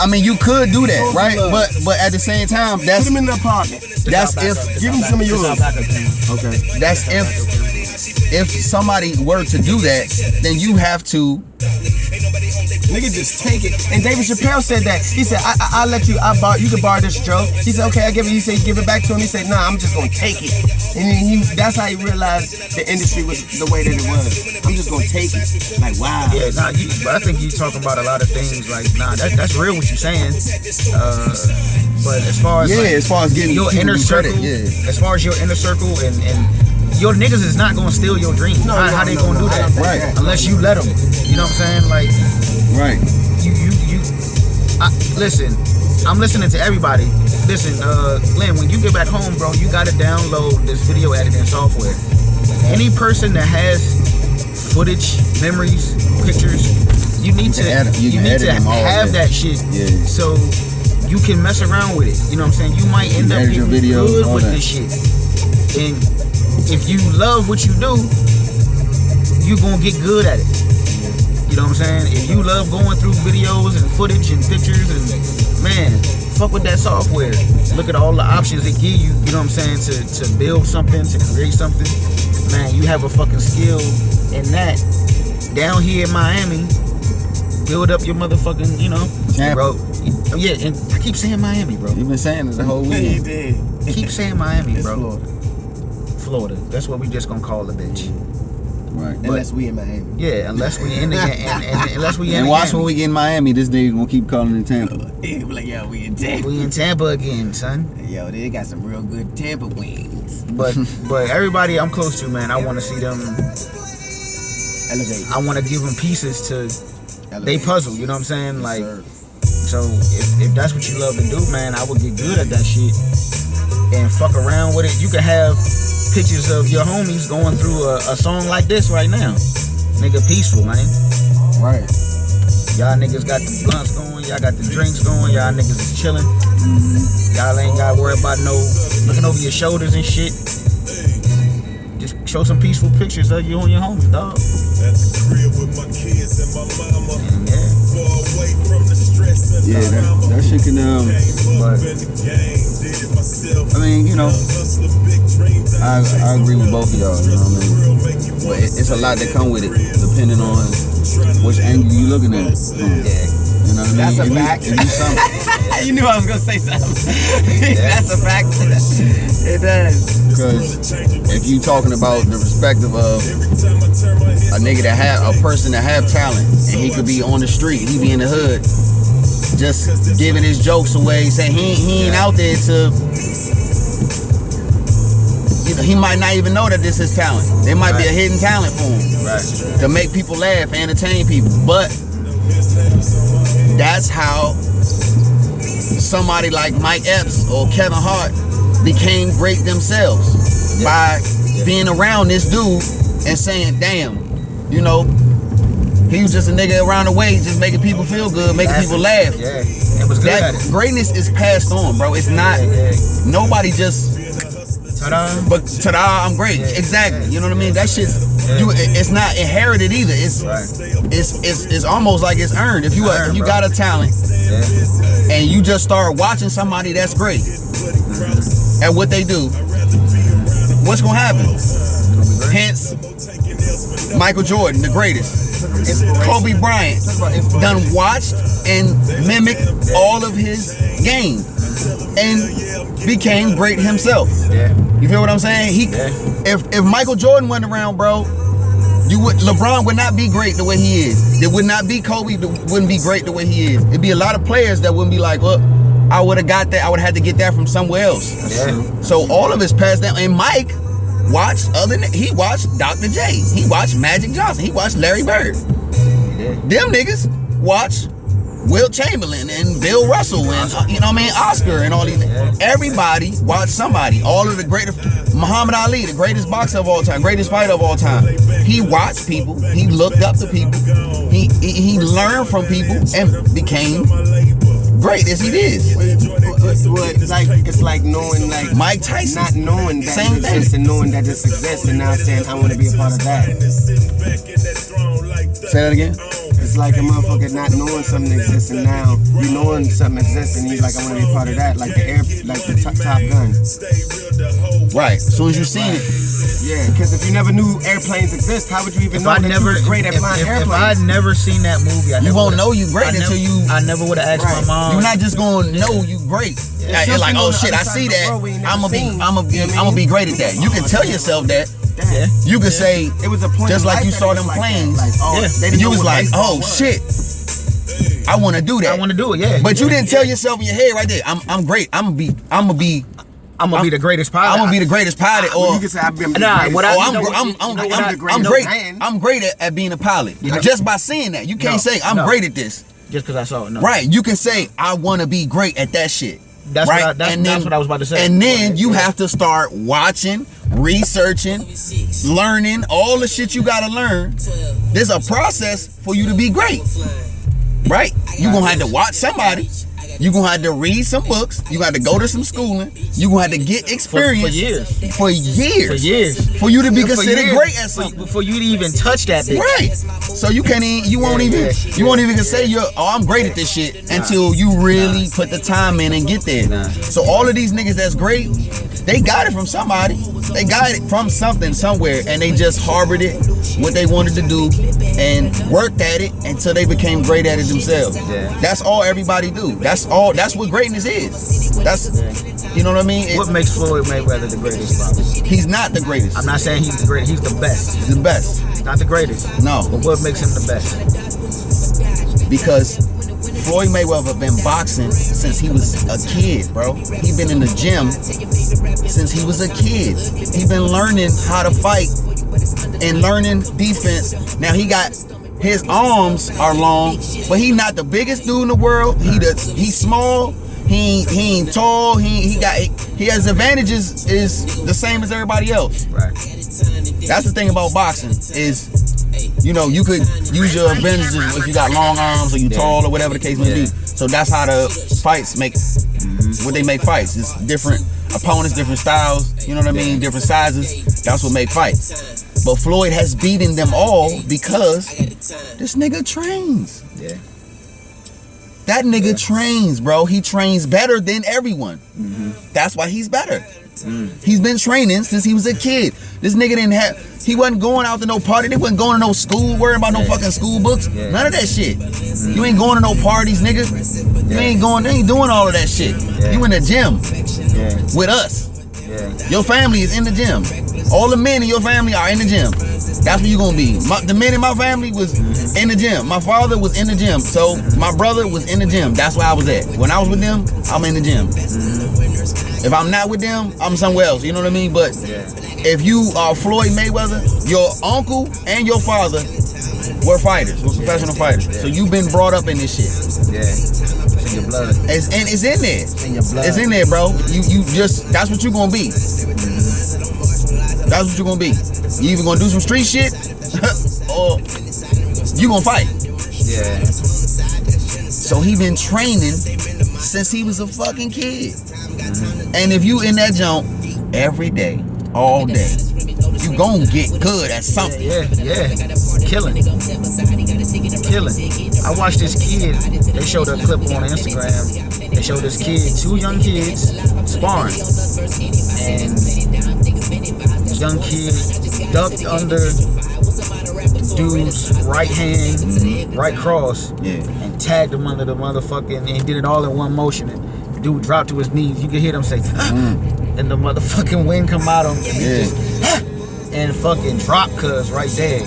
I mean, you could do that, right? But at the same time, that's put him in the apartment. That's if give him some of yours. Okay. That's if somebody were to do that, then you have to. Nigga, just take it. And David Chappelle said that. He said, I'll let you, you can borrow this joke. He said, okay, I give it. He said, give it back to him. He said, nah, I'm just gonna take it. And that's how he realized the industry was the way that it was. I'm just gonna take it. Like, wow. Yeah, nah, but I think you talking about a lot of things. Like, nah, that's real what you're saying. But as far as as far as getting your inner circle, as far as your inner circle and your niggas is not gonna steal your dream. How they gonna do that? Right. Unless you let them. You know what I'm saying? Like, right. Listen, I'm listening to everybody. Listen, Lynn, when you get back home, bro, you gotta download this video editing software. Any person that has footage, memories, pictures, you need to have that shit. Yeah. So you can mess around with it. You know what I'm saying? You might end up getting good with this shit. And if you love what you do, you gonna get good at it. You know what I'm saying? If you love going through videos and footage and pictures, and man, fuck with that software. Look at all the options it give you. You know what I'm saying? To build something, to create something. Man, you have a fucking skill in that. Down here in Miami, build up your motherfucking, bro. Yeah, and I keep saying Miami, bro. You've been saying it the whole week. You did. Keep saying Miami, It's bro. Florida. That's what we just gonna call the bitch. Right. Unless we in Miami. Yeah, unless we in the unless we in. And watch when we get in Miami, this nigga gonna keep calling it Tampa. He'll be like, yo, we in Tampa. We in Tampa again, son. Yo, they got some real good Tampa wings. But everybody I'm close to, man, I want to see them elevate. I want to give them pieces to they puzzle. You know what I'm saying? Yes, like, sir. so if that's what you love to do, man, I would get good at that shit and fuck around with it. You can have pictures of your homies going through a song like this right now. Nigga, peaceful, man. Right. Y'all niggas got the blunts going, y'all got the drinks going, y'all niggas is chilling. Y'all ain't gotta worry about no looking over your shoulders and shit. Just show some peaceful pictures of you and your homies, dog. At the crib with my kids and my mama. Yeah. Far away from the stress and that shit can but I mean, I agree with both of y'all, you know what I mean? But it's a lot that come with it, depending on which angle you looking at it from. Yeah. You know what I mean? That's a fact. You knew I was gonna say something. That's a fact. It does. Because if you talking about the perspective of a nigga a person that have talent, and he could be on the street, he be in the hood, just giving his jokes away, saying he ain't out there to, he might not even know that this is talent. There might be a hidden talent for him, Right. to make people laugh, entertain people. But that's how somebody like Mike Epps or Kevin Hart became great themselves, by being around this dude and saying, damn, he was just a nigga around the way, just making people feel good, making people laugh. Yeah, it was good at it. Greatness is passed on, bro. It's not, nobody just, Ta-da. but ta-da, I'm great. Yeah. Exactly. You know what I mean? That shit's, it's not inherited either. It's almost like it's earned. If you got a talent and you just start watching somebody that's great at what they do, what's gonna happen? Hence, Michael Jordan, the greatest. Kobe Bryant done watched and mimicked all of his game and became great himself. Yeah. You feel what I'm saying? If Michael Jordan wasn't around, bro, LeBron would not be great the way he is. There would not be Kobe wouldn't be great the way he is. It'd be a lot of players that wouldn't be like, well, I would have got that. I would have had to get that from somewhere else. Yeah. So all of it's passed down. And Mike watched he watched Dr. J. He watched Magic Johnson. He watched Larry Bird. Them niggas watch Wilt Chamberlain and Bill Russell and Oscar and all these. Everybody watched somebody. All of the greatest, Muhammad Ali, the greatest boxer of all time, greatest fighter of all time. He watched people. He looked up to people. He learned from people and became great as he did. It's like knowing, like Mike Tyson, not knowing that same it exists and knowing that this exists, and now saying I want to be a part of that. Say that again. It's it's like a motherfucker not knowing something exists, and now you knowing something exists, and he's like, I want to be part of that, like the Top Gun. Right. As soon as you seen it. Yeah, because if you never knew airplanes exist, how would you even know that you was great at flying airplanes? If I'd never seen that movie, you won't know you great until you. I never would have asked my mom. You're not just gonna know you great. It's like, oh shit, I see that. I'm gonna be great at that. You can tell yourself that. Yeah. You could say it was a point just like you saw them planes. You was like, oh shit, I want to do that. I want to do it. Yeah. But you didn't tell yourself in your head right there. I'm great. I'm gonna be the greatest pilot. I'm gonna be the greatest pilot. Or you can say I'm great. I'm great at being a pilot. Just by saying that, you can't say I'm great at this. Just because I saw it. No. Right. You can say I want to be great at that shit. That's right. That's what I was about to say. And then you have to start watching, researching, learning all the shit you gotta learn. There's a process for you to be great. Right? You're gonna have to watch somebody. You're gonna have to read some books. You're gonna have to go to some schooling. You're gonna have to get experience. For years. For you to be considered great at something. For you to even touch that bitch. Right. So you can't even, you won't even say I'm great at this shit until you really put the time in and get there. So all of these niggas that's great, they got it from somebody. They got it from something somewhere, and they just harbored it, what they wanted to do, and worked at it until they became great at it themselves. That's all everybody do. That's what greatness is. That's, you know what I mean? What makes Floyd Mayweather the greatest, Bobby? He's not the greatest. I'm not saying he's the greatest. He's the best. He's the best. Not the greatest. No. But what makes him the best? Because Floyd Mayweather been boxing since he was a kid, bro. He been in the gym since he was a kid. He been learning how to fight and learning defense. Now his arms are long, but he not the biggest dude in the world. He's small. He ain't tall. He has advantages is the same as everybody else. Right. That's the thing about boxing is, you know, you could use your advantages if you got long arms or you tall or whatever the case may be. So that's how the fights make what they make fights. It's different opponents, different styles. You know what I mean? Different sizes. That's what make fights. But Floyd has beaten them all because this nigga trains. Yeah. That nigga trains, bro. He trains better than everyone. That's why he's better. He's been training since he was a kid. This nigga he wasn't going out to no party. They wasn't going to no school, worrying about no fucking school books. None of that shit. You ain't going to no parties, nigga. You ain't doing all of that shit. You in the gym with us. Your family is in the gym. All the men in your family are in the gym. That's where you gonna be. The men in my family was in the gym. My father was in the gym. So my brother was in the gym. That's where I was at. When I was with them, I'm in the gym. If I'm not with them, I'm somewhere else. You know what I mean? But if you are Floyd Mayweather, your uncle and your father were fighters, were professional fighters. So you've been brought up in this shit. It's in your blood. It's in there. It's in your blood. It's in there, bro. You just, that's what you're gonna be. That's what you're gonna be. You either gonna do some street shit or you gonna fight. Yeah. So he been training since he was a fucking kid. And if you in that jump every day, all day, you gonna get good at something. Yeah. Killing. I watched this kid. They showed a clip on Instagram. They showed this kid, 2 young kids sparring, and young kid ducked under dude's right hand, right cross, and tagged him under the motherfucking, and did it all in one motion. And the dude dropped to his knees. You could hear him say, and the motherfucking wind come out of him, and he just, and fucking drop cuz right there.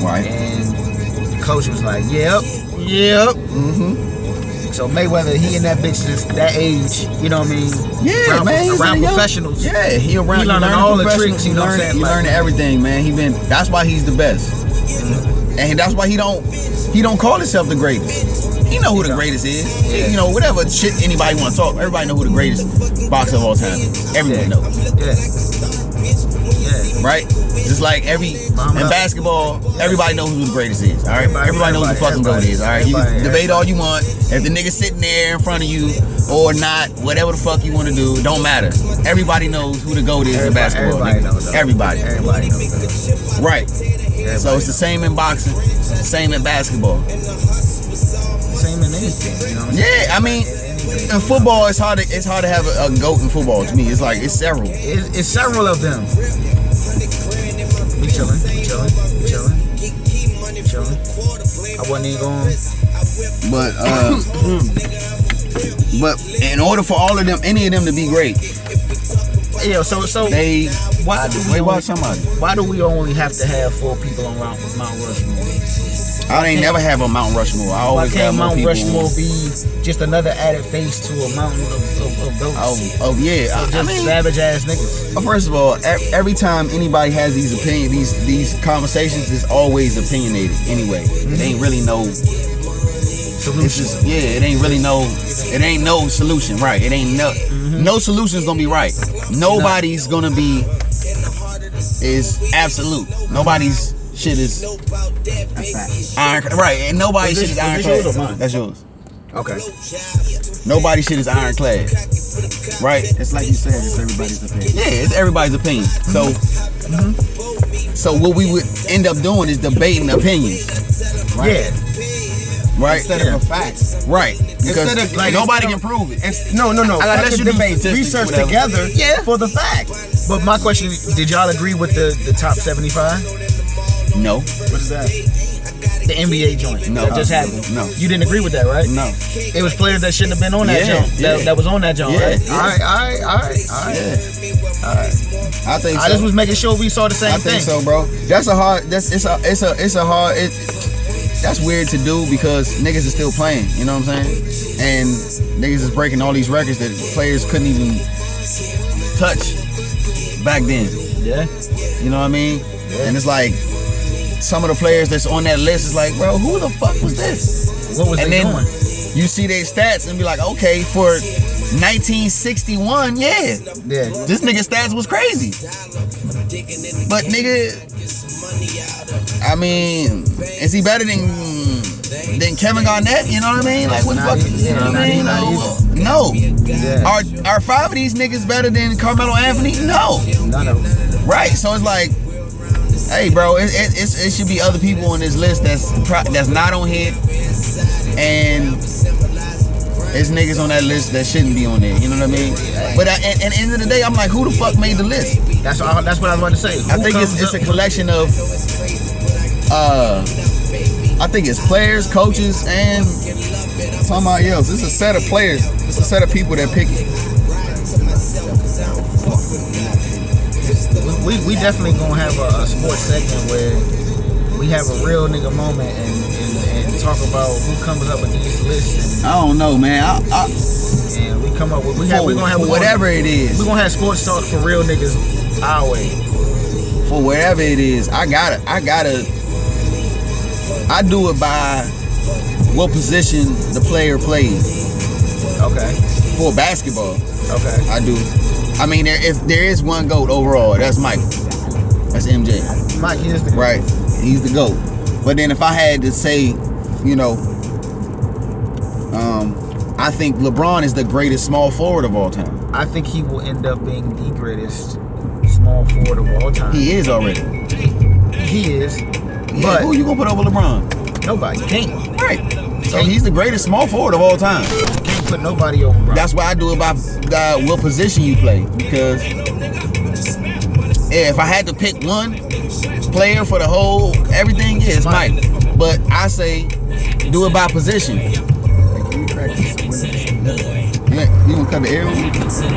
Right. And the coach was like, yep. So Mayweather, he in that bitch since that age, you know what I mean? Yeah, around professionals. Yeah, he learning all the tricks. He learning everything, man. That's why he's the best. And that's why he don't call himself the greatest. He know who the greatest is. You know, whatever shit anybody want to talk, everybody know who the greatest boxer of all time is. Everyone knows. Right? Just like in basketball, everybody knows who the greatest is. All right, everybody knows who the fucking GOAT is. All right, you can debate all you want. If the nigga sitting there in front of you or not, whatever the fuck you want to do, it don't matter. Everybody knows who the GOAT is in basketball. Everybody knows. Everybody knows. Right. So it's the same in boxing, same in basketball. Same in anything, you know what I'm saying? Yeah, I mean, in football, it's hard to have a GOAT in football. To me, it's like it's several. It's several of them. We chilling. I wasn't even going. But in order for all of them, any of them to be great, yeah. So why do we only have to have 4 people on Mount Rushmore? I ain't never have a Mount Rushmore. I always Why have can't more Mount people. Rushmore be just another added face to a mountain of goats? Oh yeah. So just savage ass niggas. Well, first of all, every time anybody has these opinions, these conversations, is always opinionated anyway. It ain't really no solution. It's just, it ain't really no. It ain't no solution, right? It ain't no solution's gonna be right. Nobody's gonna be is absolute. Nobody's shit is iron, right? And nobody's shit is ironclad. That's yours. Okay. Nobody's shit is ironclad, right? It's like you said, it's everybody's opinion. Yeah, it's everybody's opinion. So what we would end up doing is debating opinions. Right? Yeah. Right? Instead of a fact. Right. Because Instead of, like, nobody can prove it. No. Unless Fuck you the do debate. statistics, Research whatever. together Yeah. for the fact. But my question is, did y'all agree with the top 75? No. What is that? The NBA joint. No. That just happened. No. You didn't agree with that, right? No. It was players that shouldn't have been on that Yeah, joint. yeah. That was on that joint, Yeah, right? yeah. All right. I think so. I just was making sure we saw the same I think thing. so, bro. That's weird to do because niggas is still playing, you know what I'm saying? And niggas is breaking all these records that players couldn't even touch back then. Yeah. You know what I mean? Yeah. And it's like some of the players that's on that list is like, bro, who the fuck was this? What was And they then doing? you see their stats and be like, okay, for 1961, this nigga stats was crazy. But nigga, I mean, is he better than Kevin Garnett? You know what I mean? Like, what the fuck? You know what I mean? No. Yeah. Are 5 of these niggas better than Carmelo Anthony? No. None of them. Right. So it's like, hey, bro, it should be other people on this list that's not on here, and there's niggas on that list that shouldn't be on there. You know what I mean? But at the end of the day, I'm like, who the fuck made the list? That's what I was about to say. I think it's a collection of, I think it's players, coaches, and somebody else. It's a set of players. It's a set of people that pick it. We definitely gonna have a sports segment where we have a real nigga moment and talk about who comes up with these lists. I don't know, man. And we come up with whatever it is. We're gonna have sports talk for real niggas our way. For whatever it is, I do it by what position the player plays. Okay. For basketball. Okay. I do. I mean, if there is one GOAT overall, that's Michael. That's MJ. Mike, he is the GOAT. Right. He's the GOAT. But then if I had to say, you know, I think LeBron is the greatest small forward of all time. I think he will end up being the greatest small forward of all time. He is already. He is. Yeah, But who you gonna put over LeBron? nobody can't. Right. So he's the greatest small forward of all time. Can't put nobody over LeBron. That's why I do it by what position you play. Because if I had to pick one player for the whole everything, it's Mike. But I say do it by position. You gonna cut the air on?